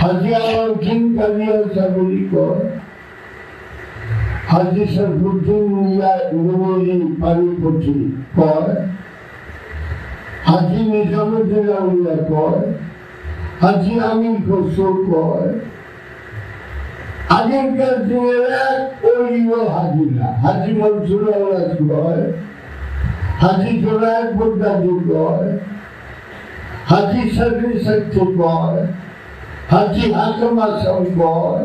হাজি আমার দিন কালিয়া সাগরি কর হাজি সরফুদ্দিন মিয়া ইউনিভার্সিটি পানিপথি কর হাজি নিজামুদ্দিন আউলিয়া কর হাজি আমির খসরু কর আগেকার দিনের এক ওলিও হাজি না হাজি মনসুর আওলাদ কর হাজি জোনায়েদ বগদাদি কর হাজি সাদরি শক্তি কর হাজি হাকিম আসাম কর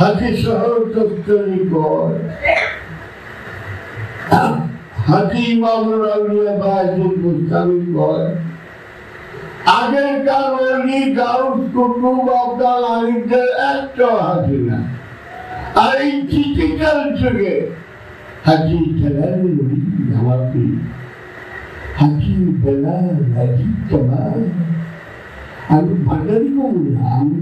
হাজি শহর তস্তরি কর হাজি ইমামুল আউলিয়া বাহাদুর মুস্তামি কর আগেকার ওলি গাউস কুতুব আব্দুল আলিমদের একটা হাজি না আর এই ডিজিটাল যুগে হাজি জালাল নওয়াবি হাজি বেলাল হাজি জামাল আমি ভান্ডারি কবুল না আমি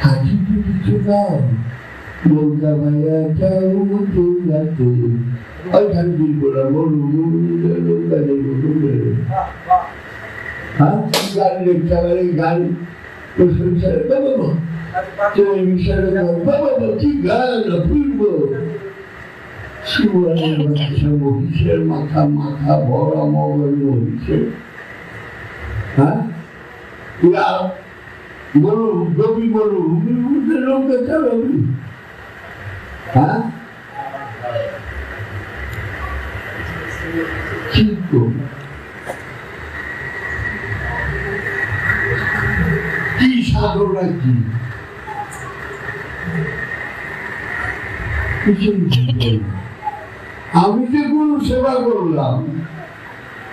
হাজি কিছু নাম নৌকা ভাইয়া যাও চুলাতে ওইখান দিন বলা বলু নৌকা নেই গান লেখা গান প্রশংসার বাবা তুমি মিশালে বাবা কি গান ফুলবো সুয়ারের বাচ্চা মহিষের মাথা মাথা বড় মগল মহিষের বলু গবি বলু নৌকা চালাবি ঠিক কি সাধনা কি আমি যে গুরু সেবা করলাম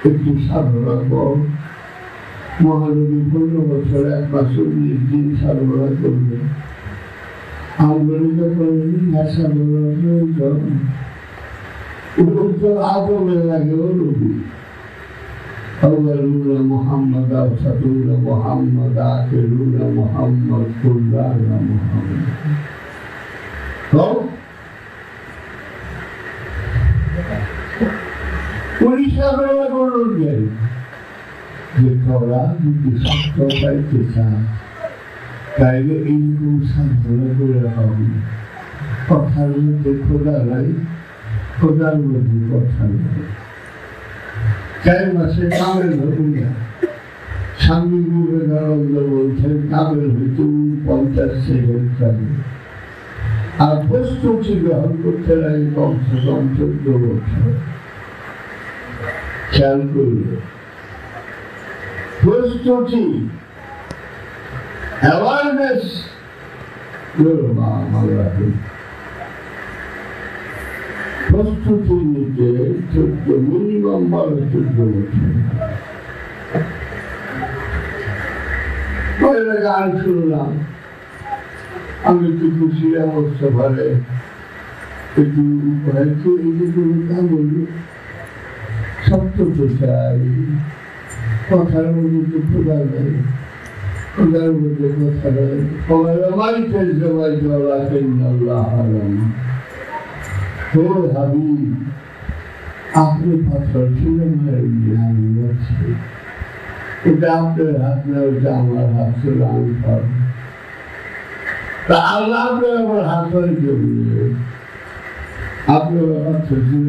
একটু সাধনা কর মহানবী 15 বছর 1 মাস 19 দিন সাধনা করবে আন্দোলিত করেনি আদমে লাগে নবী أولون محمد أوسطون محمد آخرون محمد كلان محمد উড়িষ্যা বেলা করলেন যে তোরা যদি সত্য পাইতে চান তাইলে এইরকম সাধনা করে হবে কথার মধ্যে খোদা নাই খোদার মধ্যে কথা নেই চার মাসে কামেল হতো না স্বামী বিবেকানন্দ বলছেন কামেল হইতে 50 সেকেন্ড কামে আর প্রস্তুতি গ্রহণ করতে লাগে কমসে কম 14 বছর খেয়াল করল প্রস্তুতি অ্যাওয়ারনেস প্রস্তুতি নিতে 14 মিনিমাম 12-14 বছর গান শুনলাম আমি একটু খুশি অবস্থা ভালো একটু হয়তো এইটুকু বলল সত্য তো চাই কথার মধ্যে খোদার নেই খোদার মধ্যে কথা নেই মাইতে জবাই জলা আল্লাহ আলম হে হাবিব আপনি পাথর ছিলেন আমি বলছি এটা আপনার হাত না ওটা আমার হাত ছিল আমি পারবো তা আল্লাহ আপনার আমার হাত হয়ে জমিয়ে আপনার হাত ছিল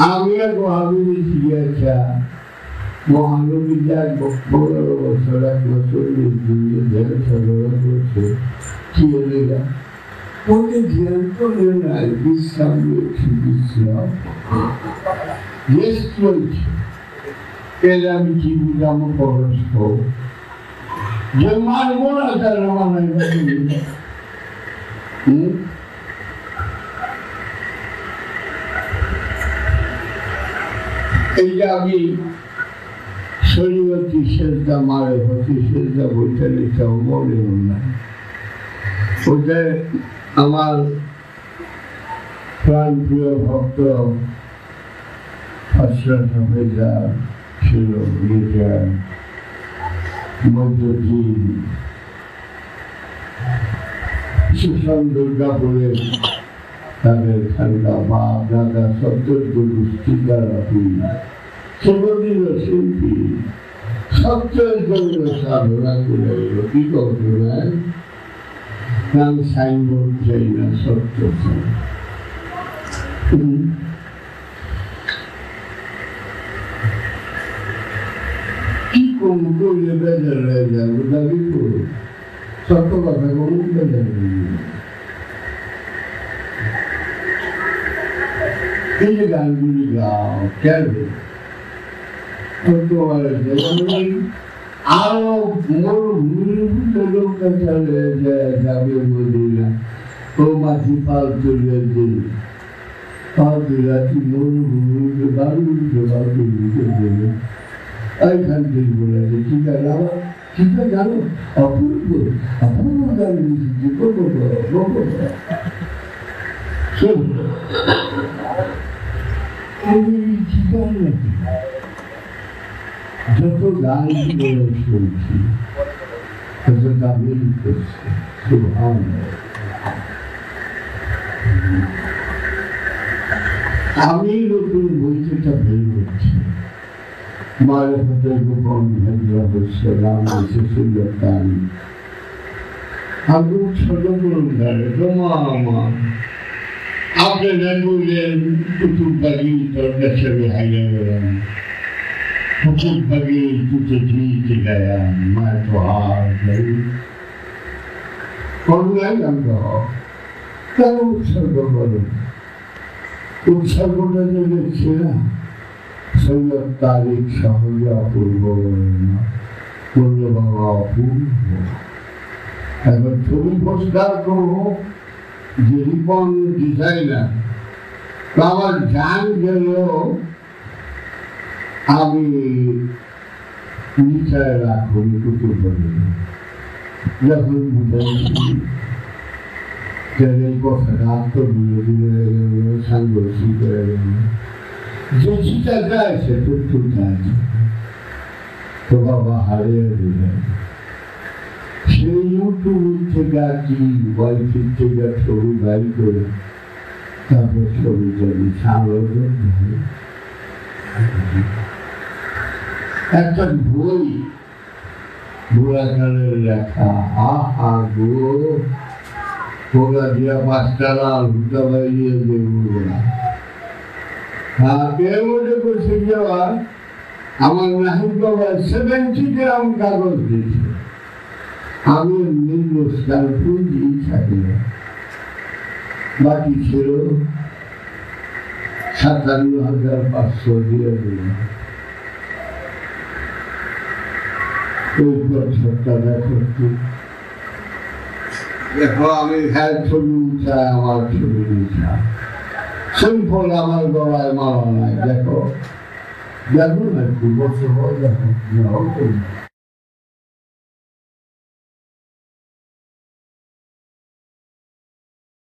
আমি এক মহাবীর শিখিয়েছা মহানবী যাক 15 বছর 1 বছর দিয়ে ধ্যান সাধনা করছে কি হলে ওকে ধ্যান করে নাই বিশ্রাম নিয়েছি বিশ্রাম রেস্ট চলছে এর আমি কি বুঝাম পরস্পর যে মানবো না তার মানে এই যে আমি শরীরতি সেজদা মারে হতে সেজদা বইটা লিখাও মনে হল না ওটা আমার প্রাণ প্রিয় ভক্ত আশরাফ হাফেজা ছিল মির্জা মধ্যদিন সুশান্ত দুর্গাপুরের তাদের ঠান্ডা বাপ দাদা সত্যর্য গোষ্ঠীকার সেবদীর শিল্পী সত্যের জন্য সাধনা করে কি করতে নেয় কারণ সাইনবোর্ড চাই না সত্য চাই কি করলে বেজার হয়ে যাবো দাবি করো সত্য কথা কোনো বেজার হয়ে যাবে এই যে গানগুলি গাও কেন আরো মরুভূমির লোকটা চলে যাবে মদিনা ও মাটি পাল তুলে দিল পাল তুলে মরুভূমিকে বাড়িতে বাড়িতে দেবে এইখান থেকে বলেছে ঠিক আছে আমার ঠিক আছে জানো অপূর্ব অপূর্ব গান লিখেছি যত গান শুনছি তত গান করছে আমি নতুন বইটা বের করছি মায়ের হাতে গোপন রহস্য রাম শিশুলতান আমি ছোট করুন মা आपने कुतुब बगीर दौड़ने से हाईवे गया कुतुब बगीर तुझे जीत गया मैं तो हार गई कौन नहीं जानता हो क्या उत्सर्ग बोलो उत्सर्ग ने लिखे ना सैयद तारीख शाहरिया पूर्व बोले बाबा पूर्व अगर थोड़ी पुरस्कार करो যে রিপন ডিজাইনার আমার গান গেল আমি নিচায় রাখবো কুকুর বলে যখন বুঝাইছি এই কথাটা আত্মবিরোধী সাংঘর্ষিক করে গেল যে চিটা যায় সে তো যায় তো বাবা হারিয়ে দিলেন সেই ইউটিউব থেকে কি ওয়াইফের থেকে ছবি বাই করে তারপর ছবি যদি সালোজন একটা বই বুড়াকালের লেখা আহা গো ওরা দিয়া পাঁচটা লাল হুটা বাইরিয়ে দেবো হ্যাঁ কে মনে করছে যাওয়া আমার নাহিদ বাবা 70 গ্রাম কাগজ দিয়েছে আমি নির্দেশকার পুঁজি থাকে বাকি ছিল 57,500 দিয়ে দিলাম দেখো আমি হ্যাঁ ছবি উঠাই আমার ছবি উঠা সিম্পল আমার গলায় মারা নাই দেখো দেখো না একটু বছর দেখো